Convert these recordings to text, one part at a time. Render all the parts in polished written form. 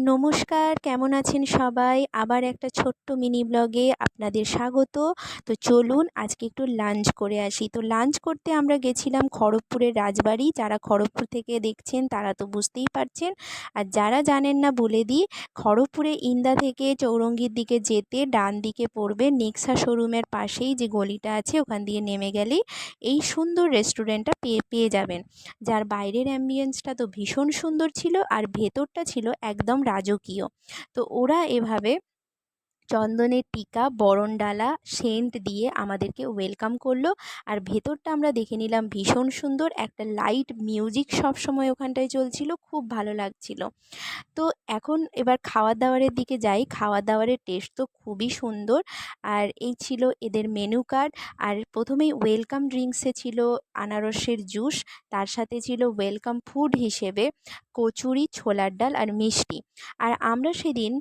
নমস্কার, কেমন আছেন সবাই? আবার একটা ছোট্ট মিনি ব্লগে আপনাদের স্বাগত। তো চলুন আজকে একটু লাঞ্চ করে আসি। তো লাঞ্চ করতে আমরা গেছিলাম খড়গপুরের রাজবাড়ি। যারা খড়গপুর থেকে দেখছেন তারা তো বুঝতেই পারছেন। আর যারা জানেন না বলে দিই, খড়গপুরে ইন্দা থেকে চৌরঙ্গীর দিকে যেতে ডান দিকে পড়বে নেক্সা শোরুমের পাশেই যে গলিটা আছে ওখান দিয়ে নেমে গেলেই এই সুন্দর রেস্টুরেন্টটা পেয়ে যাবেন। যার বাইরের অ্যাম্বিয়েন্সটা তো ভীষণ সুন্দর ছিল আর ভেতরটা ছিল একদম রাজকীয়। তো ওরা এভাবে চন্দনের টিকা, বরণডালা, সেন্ট দিয়ে আমাদেরকে ওয়েলকাম করলো। আর ভেতরটা আমরা দেখে নিলাম, ভীষণ সুন্দর। একটা লাইট মিউজিক সবসময় ওখানটায় চলছিল, খুব ভালো লাগছিল। তো এখন এবার খাওয়ার দাওয়ারের দিকে যাই। খাওয়ার দাওয়ারের টেস্ট তো খুবই সুন্দর। আর এই ছিল এদের মেনু কার্ড। আর প্রথমেই ওয়েলকাম ড্রিঙ্কসে ছিল আনারসের জুস, তার সাথে ছিল ওয়েলকাম ফুড হিসেবে কচুরি, ছোলার ডাল আর মিষ্টি। আর আমরা সেদিন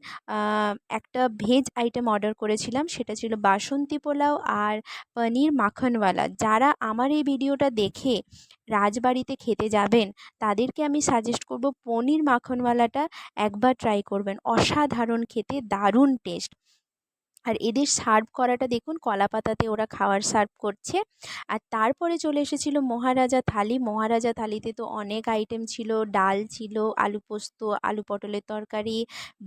একটা ভেজ আইটেম অর্ডার করেছিলাম, সেটা ছিল বাসন্তী পোলাও আর পনির মাখনওয়ালা। যারা আমার এই ভিডিওটা দেখে রাজবাড়িতে খেতে যাবেন তাদেরকে আমি সাজেস্ট করব পনির মাখনওয়ালাটা একবার ট্রাই করবেন। অসাধারণ খেতে, দারুণ টেস্ট। আর এদের সার্ভ করাটা দেখুন, কলা পাতাতে ওরা খাওয়ার সার্ভ করছে। আর তারপরে চলে এসেছিল মহারাজা থালি। মহারাজা থালিতে তো অনেক আইটেম ছিল। ডাল ছিল, আলু পোস্ত, আলু পটলের তরকারি,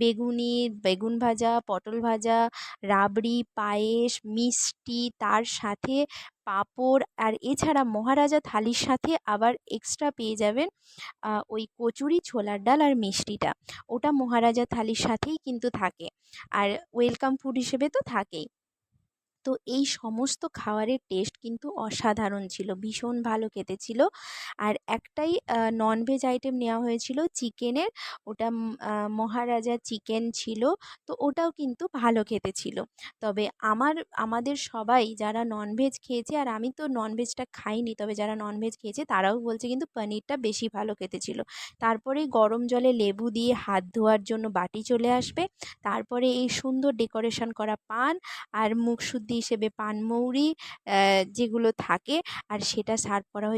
বেগুনি, বেগুন ভাজা, পটল ভাজা, রাবড়ি, পায়েস, মিষ্টি, তার সাথে পাঁপড়। আর এছাড়া মহারাজা থালির সাথে আবার এক্সট্রা পেয়ে যাবেন ওই কচুরি, ছোলার ডাল আর মিষ্টিটা। ওটা মহারাজা থালির সাথেই কিন্তু থাকে। আর ওয়েলকাম ফুড হিসেবে তো থাকেই। তো এই সমস্ত খাবারের টেস্ট কিন্তু অসাধারণ ছিল, ভীষণ ভালো খেতে ছিল। আর একটাই ননভেজ আইটেম নেওয়া হয়েছিল চিকেনের, ওটা মহারাজা চিকেন ছিল। তো ওটাও কিন্তু ভালো খেতে ছিল। তবে আমাদের সবাই যারা ননভেজ খেয়েছে, আর আমি তো ননভেজটা খাইনি, তবে যারা ননভেজ খেয়েছে তারাও বলছে কিন্তু পনিরটা বেশি ভালো খেতে ছিল। তারপরে গরম জলে লেবু দিয়ে হাত ধোয়ার জন্য বাটি চলে আসবে। তারপরে এই সুন্দর ডেকোরেশন করা পান আর মুখশুদ্ধি হিসেবে পানমৌরি যেগুলো থাকে, আর সেটা সার্ভ করা হয়েছে